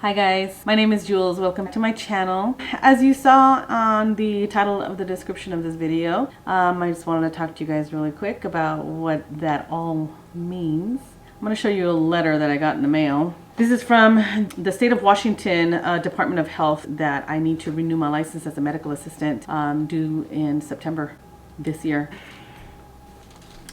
Hi guys, my name is Jules. Welcome to my channel. As you saw on the title of the description of this video, I just wanted to talk to you guys really quick about what that all means. I'm going to show you a letter that I got in the mail. This is from the state of Washington Department of Health that I need to renew my license as a medical assistant due in September this year.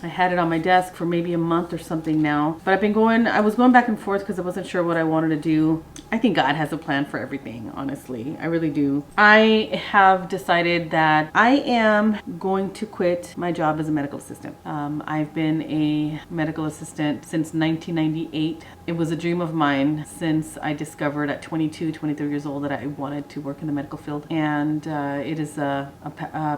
I had it on my desk for maybe a month or something now, but I was going back and forth because I wasn't sure what I wanted to do. I think God has a plan for everything, honestly. I really do. I have decided that I am going to quit my job as a medical assistant. I've been a medical assistant since 1998. It was a dream of mine since I discovered at 22, 23 years old that I wanted to work in the medical field. And it is a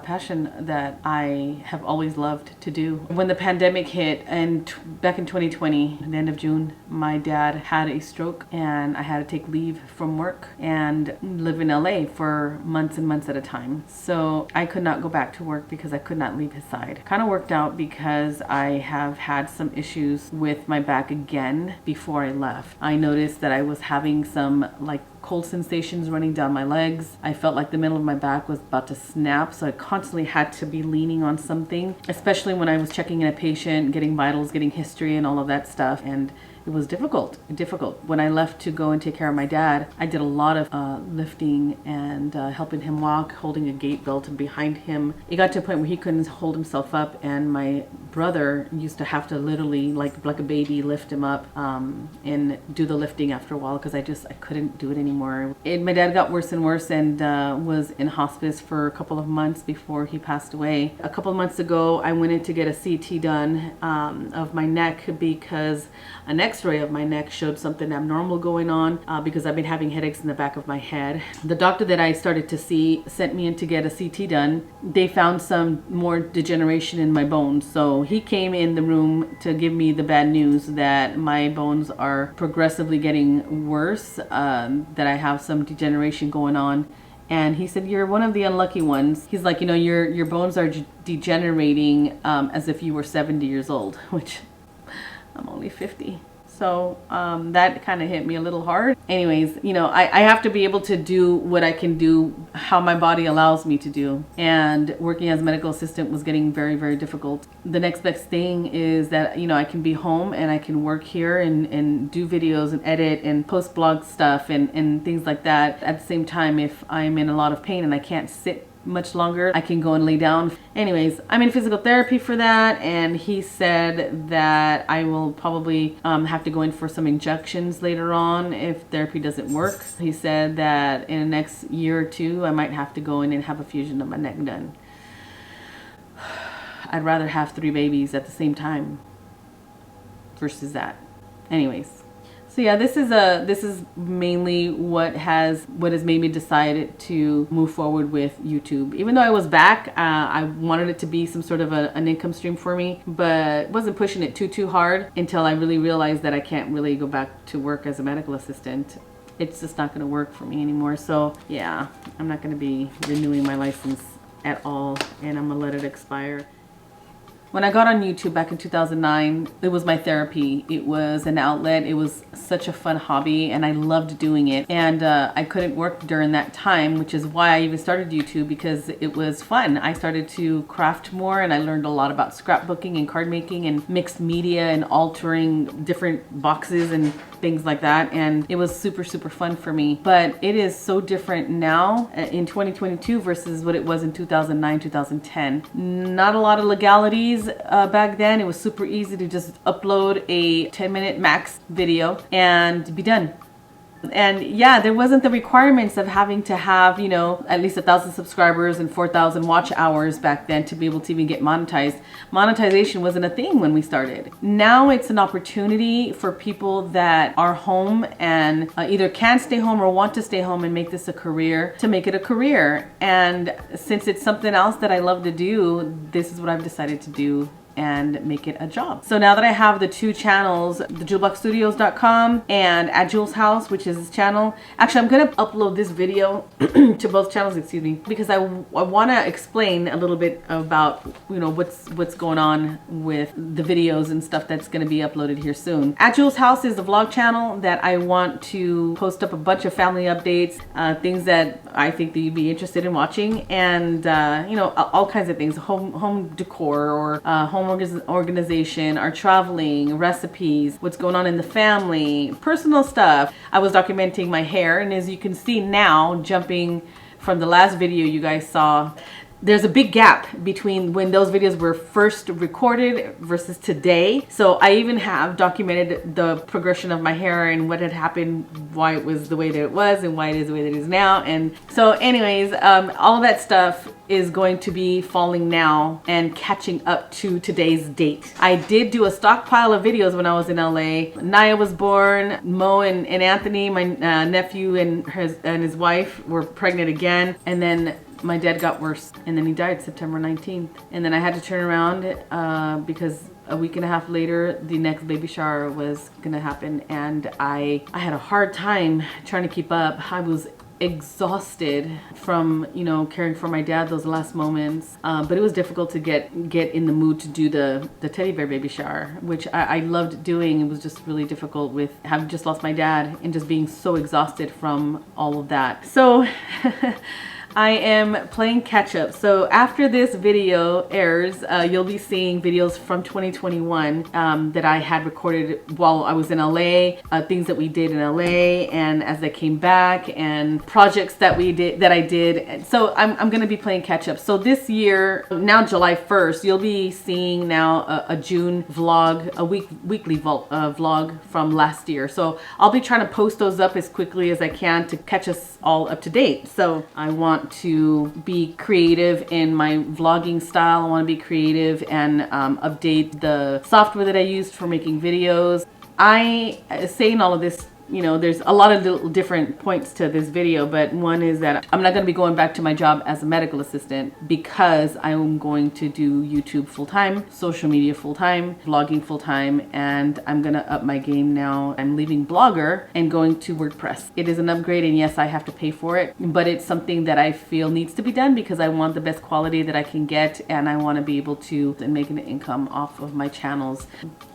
passion that I have always loved to do. When the pandemic hit and back in 2020, at the end of June, my dad had a stroke and I had to take leave from work and live in LA for months and months at a time. So I could not go back to work because I could not leave his side. Kind of worked out because I have had some issues with my back again before I left. I noticed that I was having some cold sensations running down my legs. I felt like the middle of my back was about to snap, so I constantly had to be leaning on something, especially when I was checking in a patient, getting vitals, getting history and all of that stuff. And it was difficult. When I left to go and take care of my dad, I did a lot of lifting and helping him walk, holding a gait belt behind him. It got to a point where he couldn't hold himself up, and my brother used to have to literally, like a baby, lift him up and do the lifting after a while because I couldn't do it anymore. My dad got worse and worse and was in hospice for a couple of months before he passed away. A couple of months ago, I went in to get a CT done of my neck because an X-ray of my neck showed something abnormal going on because I've been having headaches in the back of my head. The doctor that I started to see sent me in to get a CT done. They found some more degeneration in my bones, so he came in the room to give me the bad news that my bones are progressively getting worse, that I have some degeneration going on. And he said, "You're one of the unlucky ones." He's like, your bones are degenerating as if you were 70 years old, which I'm only 50. So that kind of hit me a little hard. Anyways, I have to be able to do what I can do, how my body allows me to do. And working as a medical assistant was getting very, very difficult. The next best thing is that, I can be home and I can work here and do videos and edit and post blog stuff and things like that. At the same time, if I'm in a lot of pain and I can't sit much longer, I can go and lay down. Anyways, I'm in physical therapy for that, and he said that I will probably have to go in for some injections later on if therapy doesn't work. He said that in the next year or two I might have to go in and have a fusion of my neck done. I'd rather have 3 babies at the same time versus that. Anyways, so yeah, this is mainly what has made me decide to move forward with YouTube. Even though I was back, I wanted it to be some sort of an income stream for me, but wasn't pushing it too hard until I really realized that I can't really go back to work as a medical assistant. It's just not going to work for me anymore. So yeah, I'm not going to be renewing my license at all, and I'm going to let it expire. When I got on YouTube back in 2009, it was my therapy. It was an outlet. It was such a fun hobby and I loved doing it. And I couldn't work during that time, which is why I even started YouTube, because it was fun. I started to craft more and I learned a lot about scrapbooking and card making and mixed media and altering different boxes and things like that. And it was super, super fun for me. But it is so different now in 2022 versus what it was in 2009, 2010. Not a lot of legalities. Back then it was super easy to just upload a 10-minute max video and be done. And yeah, there wasn't the requirements of having to have, at least 1,000 subscribers and 4,000 watch hours back then to be able to even get monetized. Monetization wasn't a thing when we started. Now it's an opportunity for people that are home and either can't stay home or want to stay home and make this a career, to make it a career. And since it's something else that I love to do, this is what I've decided to do. and make it a job. So now that I have the two channels, the JewelBlockStudios.com and at Jules' house, which is his channel. Actually, I'm gonna upload this video to both channels, excuse me, because I want to explain a little bit about, you know, what's going on with the videos and stuff that's going to be uploaded here soon. At Jules' house is the vlog channel that I want to post up a bunch of family updates, things that I think that you'd be interested in watching, and you know, all kinds of things, home decor or home organization, our traveling, recipes, what's going on in the family, personal stuff. I was documenting my hair, and as you can see now, jumping from the last video you guys saw, there's a big gap between when those videos were first recorded versus today. So I even have documented the progression of my hair and what had happened, why it was the way that it was and why it is the way that it is now. And so anyways, all of that stuff is going to be falling now and catching up to today's date. I did do a stockpile of videos when I was in LA. Naya was born, Mo and Anthony, my nephew and his wife were pregnant again, and then my dad got worse, and then he died September 19th. And then I had to turn around because a week and a half later, the next baby shower was gonna happen, and I had a hard time trying to keep up. I was exhausted from, you know, caring for my dad those last moments, but it was difficult to get in the mood to do the teddy bear baby shower, which I loved doing. It was just really difficult with having just lost my dad and just being so exhausted from all of that. So I am playing catch up. So after this video airs, you'll be seeing videos from 2021 that I had recorded while I was in LA, things that we did in LA, and as I came back, and projects that I did. So I'm gonna be playing catch up. So this year, now July 1st, you'll be seeing now a June vlog, a weekly vlog from last year. So I'll be trying to post those up as quickly as I can to catch us all up to date. So I want to be creative in my vlogging style. I want to be creative and update the software that I used for making videos. I saying all of this, you know, there's a lot of little different points to this video, but one is that I'm not going to be going back to my job as a medical assistant because I'm going to do YouTube full-time, social media full-time, vlogging full-time, and I'm going to up my game now. I'm leaving Blogger and going to WordPress. It is an upgrade, and yes, I have to pay for it, but it's something that I feel needs to be done because I want the best quality that I can get, and I want to be able to make an income off of my channels.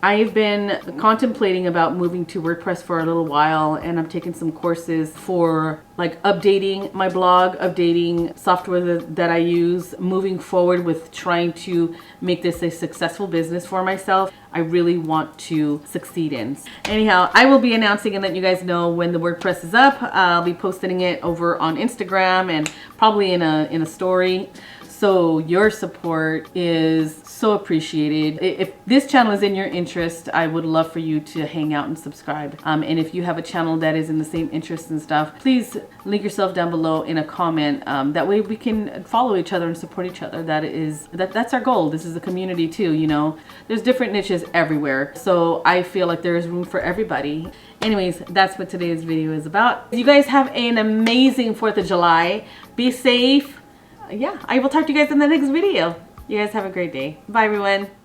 I've been contemplating about moving to WordPress for a little while, and I'm taking some courses for like updating my blog, updating software that I use, moving forward with trying to make this a successful business for myself. I really want to succeed in. Anyhow, I will be announcing and letting you guys know when the WordPress is up. I'll be posting it over on Instagram and probably in a story. So your support is so appreciated. If this channel is in your interest, I would love for you to hang out and subscribe. And if you have a channel that is in the same interests and stuff, please link yourself down below in a comment. That way we can follow each other and support each other. That's our goal. This is a community too, you know. There's different niches everywhere. So I feel like there is room for everybody. Anyways, that's what today's video is about. You guys have an amazing 4th of July. Be safe. Yeah, I will talk to you guys in the next video. You guys have a great day. Bye, everyone.